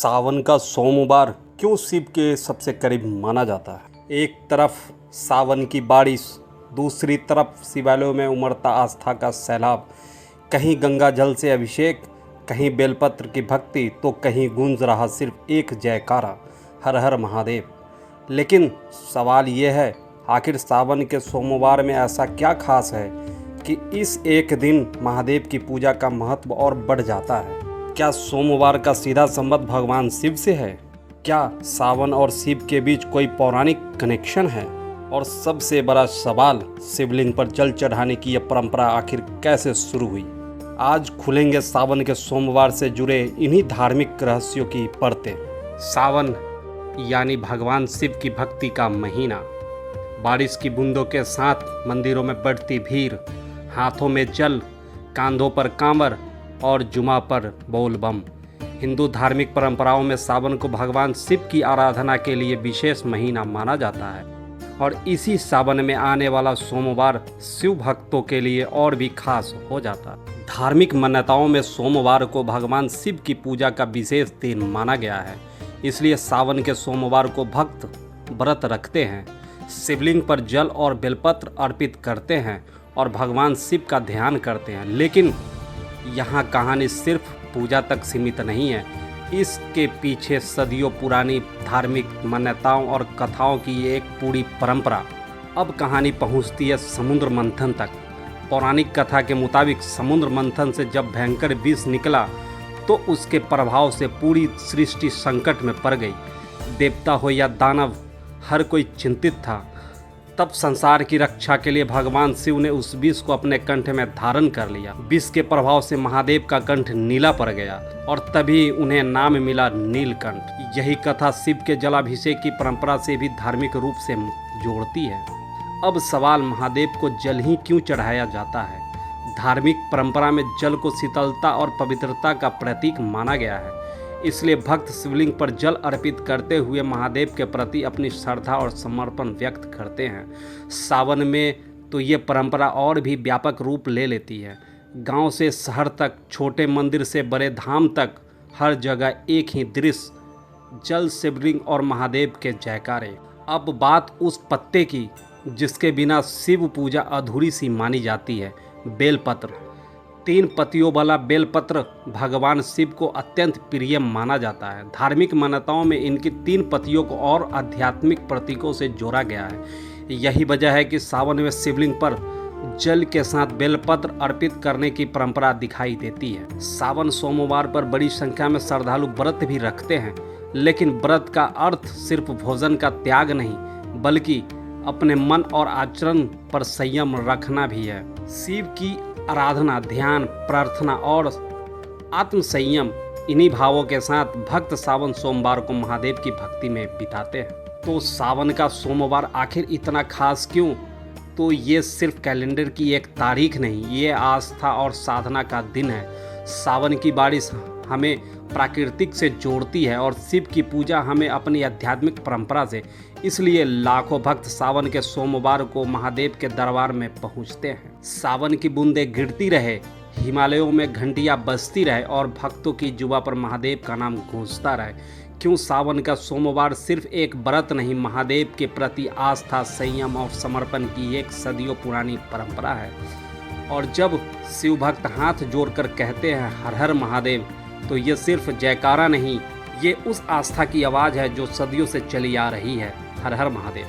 सावन का सोमवार क्यों शिव के सबसे करीब माना जाता है। एक तरफ सावन की बारिश, दूसरी तरफ शिवालयों में उमड़ता आस्था का सैलाब, कहीं गंगा जल से अभिषेक, कहीं बेलपत्र की भक्ति, तो कहीं गूंज रहा सिर्फ एक जयकारा, हर हर महादेव। लेकिन सवाल ये है, आखिर सावन के सोमवार में ऐसा क्या खास है कि इस एक दिन महादेव की पूजा का महत्व और बढ़ जाता है। क्या सोमवार का सीधा संबंध भगवान शिव से है? क्या सावन और शिव के बीच कोई पौराणिक कनेक्शन है? और सबसे बड़ा सवाल, शिवलिंग पर जल चढ़ाने की यह परंपरा आखिर कैसे शुरू हुई। आज खुलेंगे सावन के सोमवार से जुड़े इन्हीं धार्मिक रहस्यों की परतें। सावन यानी भगवान शिव की भक्ति का महीना। बारिश की बूंदों के साथ मंदिरों में बढ़ती भीड़, हाथों में जल, कांधों पर कांवर और जुमा पर बोल बम। हिंदू धार्मिक परंपराओं में सावन को भगवान शिव की आराधना के लिए विशेष महीना माना जाता है और इसी सावन में आने वाला सोमवार शिव भक्तों के लिए और भी खास हो जाता है। धार्मिक मान्यताओं में सोमवार को भगवान शिव की पूजा का विशेष दिन माना गया है, इसलिए सावन के सोमवार को भक्त व्रत रखते हैं, शिवलिंग पर जल और बेलपत्र अर्पित करते हैं और भगवान शिव का ध्यान करते हैं। लेकिन यहाँ कहानी सिर्फ पूजा तक सीमित नहीं है, इसके पीछे सदियों पुरानी धार्मिक मान्यताओं और कथाओं की एक पूरी परंपरा। अब कहानी पहुँचती है समुद्र मंथन तक। पौराणिक कथा के मुताबिक समुद्र मंथन से जब भयंकर विष निकला तो उसके प्रभाव से पूरी सृष्टि संकट में पड़ गई। देवता हो या दानव, हर कोई चिंतित था। तब संसार की रक्षा के लिए भगवान शिव ने उस विष को अपने कंठ में धारण कर लिया। विष के प्रभाव से महादेव का कंठ नीला पड़ गया और तभी उन्हें नाम मिला नीलकंठ। यही कथा शिव के जलाभिषेक की परंपरा से भी धार्मिक रूप से जोड़ती है। अब सवाल, महादेव को जल ही क्यों चढ़ाया जाता है? धार्मिक परंपरा में जल को शीतलता और पवित्रता का प्रतीक माना गया है, इसलिए भक्त शिवलिंग पर जल अर्पित करते हुए महादेव के प्रति अपनी श्रद्धा और समर्पण व्यक्त करते हैं। सावन में तो ये परंपरा और भी व्यापक रूप ले लेती है। गांव से शहर तक, छोटे मंदिर से बड़े धाम तक, हर जगह एक ही दृश्य, जल, शिवलिंग और महादेव के जयकारे। अब बात उस पत्ते की जिसके बिना शिव पूजा अधूरी सी मानी जाती है, बेलपत्र। 3 पत्तियों वाला बेलपत्र भगवान शिव को अत्यंत प्रिय माना जाता है। धार्मिक मान्यताओं में इनकी 3 पत्तियों को और आध्यात्मिक प्रतीकों से जोड़ा गया है। यही वजह है कि सावन में शिवलिंग पर जल के साथ बेलपत्र अर्पित करने की परंपरा दिखाई देती है। सावन सोमवार पर बड़ी संख्या में श्रद्धालु व्रत भी रखते हैं, लेकिन व्रत का अर्थ सिर्फ भोजन का त्याग नहीं, बल्कि अपने मन और आचरण पर संयम रखना भी है। शिव की आराधना, ध्यान, प्रार्थना और आत्मसंयम, इन्हीं भावों के साथ भक्त सावन सोमवार को महादेव की भक्ति में बिताते हैं। तो सावन का सोमवार आखिर इतना खास क्यों? तो ये सिर्फ कैलेंडर की एक तारीख नहीं, ये आस्था और साधना का दिन है। सावन की बारिश हमें प्राकृतिक से जोड़ती है और शिव की पूजा हमें अपनी आध्यात्मिक परंपरा से। इसलिए लाखों भक्त सावन के सोमवार को महादेव के दरबार में पहुंचते हैं। सावन की बूंदें गिरती रहे, हिमालयों में घंटियां बजती रहे और भक्तों की जुबां पर महादेव का नाम गूंजता रहे। क्यों सावन का सोमवार सिर्फ एक व्रत नहीं, महादेव के प्रति आस्था, संयम और समर्पण की एक सदियों पुरानी परंपरा है। और जब शिव भक्त हाथ जोड़कर कहते हैं हर हर महादेव, तो ये सिर्फ जयकारा नहीं, ये उस आस्था की आवाज़ है जो सदियों से चली आ रही है। हर हर महादेव।